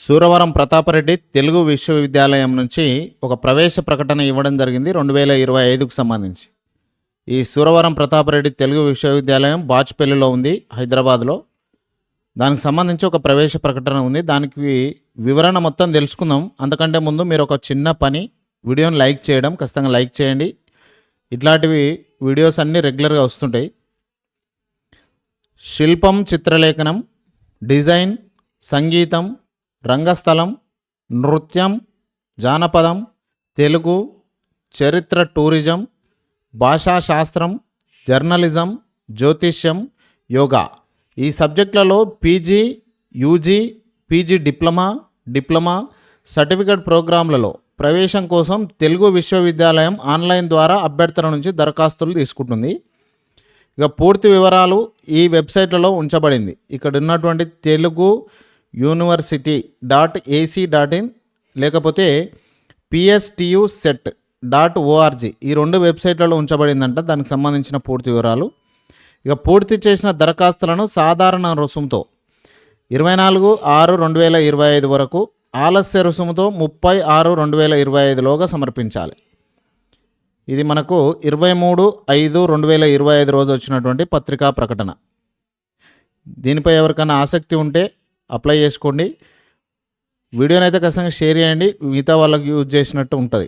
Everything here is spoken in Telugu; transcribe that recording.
సూరవరం ప్రతాపరెడ్డి తెలుగు విశ్వవిద్యాలయం నుంచి ఒక ప్రవేశ ప్రకటన ఇవ్వడం జరిగింది 2025కు సంబంధించి. ఈ సూరవరం ప్రతాపరెడ్డి తెలుగు విశ్వవిద్యాలయం బాచ్పల్లిలో ఉంది, హైదరాబాద్లో. దానికి సంబంధించి ఒక ప్రవేశ ప్రకటన ఉంది. దానికి వివరణ మొత్తం తెలుసుకుందాం. అంతకంటే ముందు మీరు ఒక చిన్న పని, వీడియోని లైక్ చేయడం, ఖచ్చితంగా లైక్ చేయండి. ఇట్లాంటివి వీడియోస్ అన్నీ రెగ్యులర్గా వస్తుంటాయి. శిల్పం, చిత్రలేఖనం, డిజైన్, సంగీతం, రంగస్థలం, నృత్యం, జానపదం, తెలుగు, చరిత్ర, టూరిజం, భాషాశాస్త్రం, జర్నలిజం, జ్యోతిష్యం, యోగా ఈ సబ్జెక్టులలో PG, UG, PG diploma certificate ప్రోగ్రాంలలో ప్రవేశం కోసం తెలుగు విశ్వవిద్యాలయం ఆన్లైన్ ద్వారా అభ్యర్థుల నుంచి దరఖాస్తులు తీసుకుంటుంది. ఇక పూర్తి వివరాలు ఈ వెబ్సైట్లలో ఉంచబడింది. ఇక్కడ ఉన్నటువంటి తెలుగు university.ac.in లేకపోతే pstuset.org ఈ రెండు వెబ్సైట్లలో ఉంచబడిందంట. దానికి సంబంధించిన పూర్తి వివరాలు. ఇక పూర్తి చేసిన దరఖాస్తులను సాధారణ రుసుముతో 24/6/2025 వరకు, ఆలస్య రుసుముతో 30/6/2025లోగా సమర్పించాలి. ఇది మనకు 23/5/2025 రోజు వచ్చినటువంటి పత్రికా ప్రకటన. దీనిపై ఎవరికైనా ఆసక్తి ఉంటే అప్లై చేసుకోండి. వీడియోని అయితే ఖచ్చితంగా షేర్ చేయండి, మిగతా వాళ్ళకి యూజ్ చేసినట్టు ఉంటుంది.